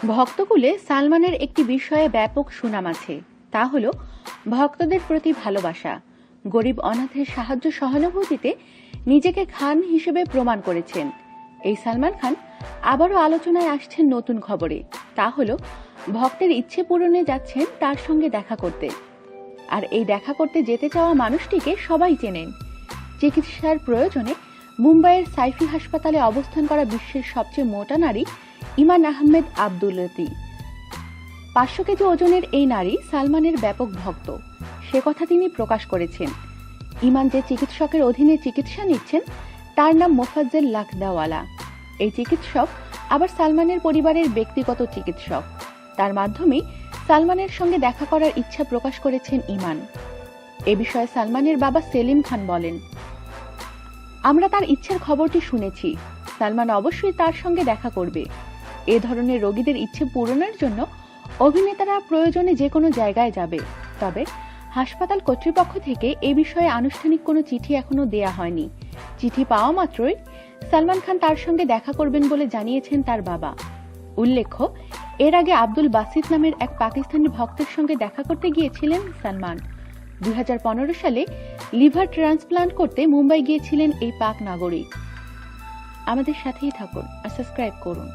ভক্তকুলে সালমানের একটি বিষয়ে ব্যাপক সুনাম আছে, তা হল ভক্তদের প্রতি ভালোবাসা। গরিব অনাথের সাহায্য সহানুভূতিতে নিজেকে খান হিসেবে প্রমাণ করেছেন এই সালমান খান আবারও আলোচনায় আসছেন নতুন খবরে। তা হল ভক্তের ইচ্ছে পূরণে যাচ্ছেন তার সঙ্গে দেখা করতে। আর এই দেখা করতে যেতে চাওয়া মানুষটিকে সবাই চেনেন। চিকিৎসার প্রয়োজনে মুম্বাইয়ের সাইফি হাসপাতালে অবস্থান করা বিশ্বের সবচেয়ে মোটা নারী ইমান আহমেদ আবদুল্লাতি। 500 কেজি ওজনের এই নারী সালমানের ব্যাপক ভক্ত, সে কথা তিনি প্রকাশ করেছেন। ইমান যে চিকিৎসকের অধীনে চিকিৎসা নিচ্ছেন তার নাম মোফাজ্জেল লাখদাওয়ালা। এই চিকিৎসক আবার সালমানের পরিবারের ব্যক্তিগত চিকিৎসক। তার মাধ্যমেই সালমানের সঙ্গে দেখা করার ইচ্ছা প্রকাশ করেছেন ইমান। এ বিষয়ে সালমানের বাবা সেলিম খান বলেন, আমরা তার ইচ্ছের খবরটি শুনেছি। সালমান অবশ্যই তার সঙ্গে দেখা করবে। এ ধরনের রোগীদের ইচ্ছে পূরণের জন্য অভিনেতারা প্রয়োজনে যে কোনো জায়গায় যাবে। তবে হাসপাতাল কর্তৃপক্ষ থেকে এ বিষয়ে আনুষ্ঠানিক কোনো চিঠি এখনো দেয়া হয়নি। চিঠি পাওয়া মাত্রই সালমান খান তার সঙ্গে দেখা করবেন বলে জানিয়েছেন তার বাবা। উল্লেখ্য, এর আগে আব্দুল বাসিত নামের এক পাকিস্তানি ভক্তের সঙ্গে দেখা করতে গিয়েছিলেন সালমান। 2015 সালে লিভার ট্রান্সপ্লান্ট করতে মুম্বাই গিয়েছিলেন এই পাক নাগরিক। আমাদের সাথেই থাকুন আর সাবস্ক্রাইব করুন।